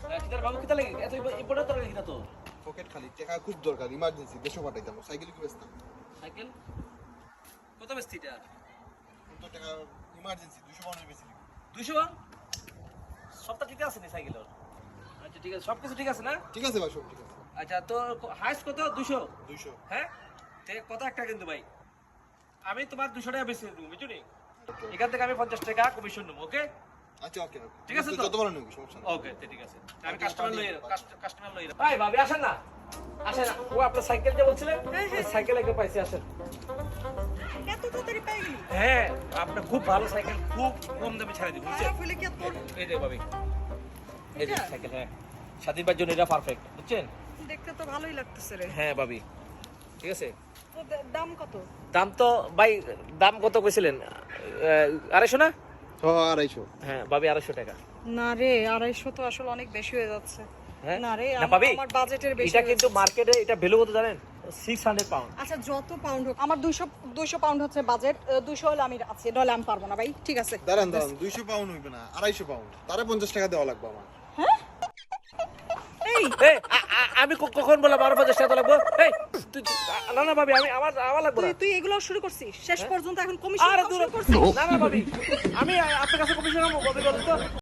তোর বাবু কিতা লাগে এত ইম্পর্টেন্ট তোর কিতা তো পকেট খালি টাকা খুব দরকার ইমার্জেন্সি দেশে পাঠাইতাম সাইকেল কি বেচতাম সাইকেল কত বেচতি এটা কিন্তু টাকা ইমার্জেন্সি 200 পাউন্ডের বেশি 200 বার সবটা ঠিক আছে নি সাইকেলের আচ্ছা ঠিক আছে সবকিছু ঠিক আছে না ঠিক আছে ভাই সব ঠিক আছে আচ্ছা তো হাইস্ট কত 200 200 হ্যাঁ তে কত একটা কিন্তু ভাই আমি তোমার 200 টাকা বেশি দেব বুঝছো নি এখান থেকে আমি 50 টাকা কমিশন নেব ওকে আচ্ছা ওকে ঠিক আছে তো যত বড় নেব সমস্যা নেই ওকে ঠিক আছে আমি কাস্টমার লই ভাই ভাবি আসেন না আসেন ও আপনার সাইকেল যে বলছিলেন সাইকেল একটা পাইছি আসেন এত তাড়াতাড়ি পেয়ে গেলি হ্যাঁ আপনার খুব ভালো সাইকেল খুব কম দামে ছাড়া দিব বুঝছেন খারাপ হলে কি আর তোর এই যে ভাবি এই যে এটা? সাইকেল হ্যাঁ স্বাধীন পাওয়ার জন্য এটা পারফেক্ট বুঝছেন দেখতে তো ভালোই লাগতেছে রে হ্যাঁ ভাবি ঠিক আছে তো দাম কত দাম তো ভাই দাম কত কইছিলেন 250 না হ্যাঁ 250 হ্যাঁ ভাবি 250 টাকা না রে 250 তো আসলে অনেক বেশি হয়ে যাচ্ছে হ্যাঁ না রে না ভাবি আমার বাজেটের বেশি এটা হয়ে কিন্তু যাচ্ছে। মার্কেটে এটা ভ্যালু কত জানেন 600 পাউন্ড আচ্ছা যত পাউন্ড হোক আমার 200 পাউন্ড হচ্ছে বাজেট 200 হলে আমি আছি নলে আমি পারবো না ভাই ঠিক আছে দাঁড়ান 200 পাউন্ড হইবে না 250 পাউন্ড তারে 50 টাকা দেওয়া লাগবে আমার এই এই আমি কখন বললাম 1250 টাকা লাগবে এই না না ভাবি আমি আমার লাগবে না তুই এগুলো শুরু করছিস শেষ পর্যন্ত এখন কমিশন আরে দূর শুরু করছিস না না ভাবি আমি আপনার কাছে কমিশন নেবো কবে বলুন তো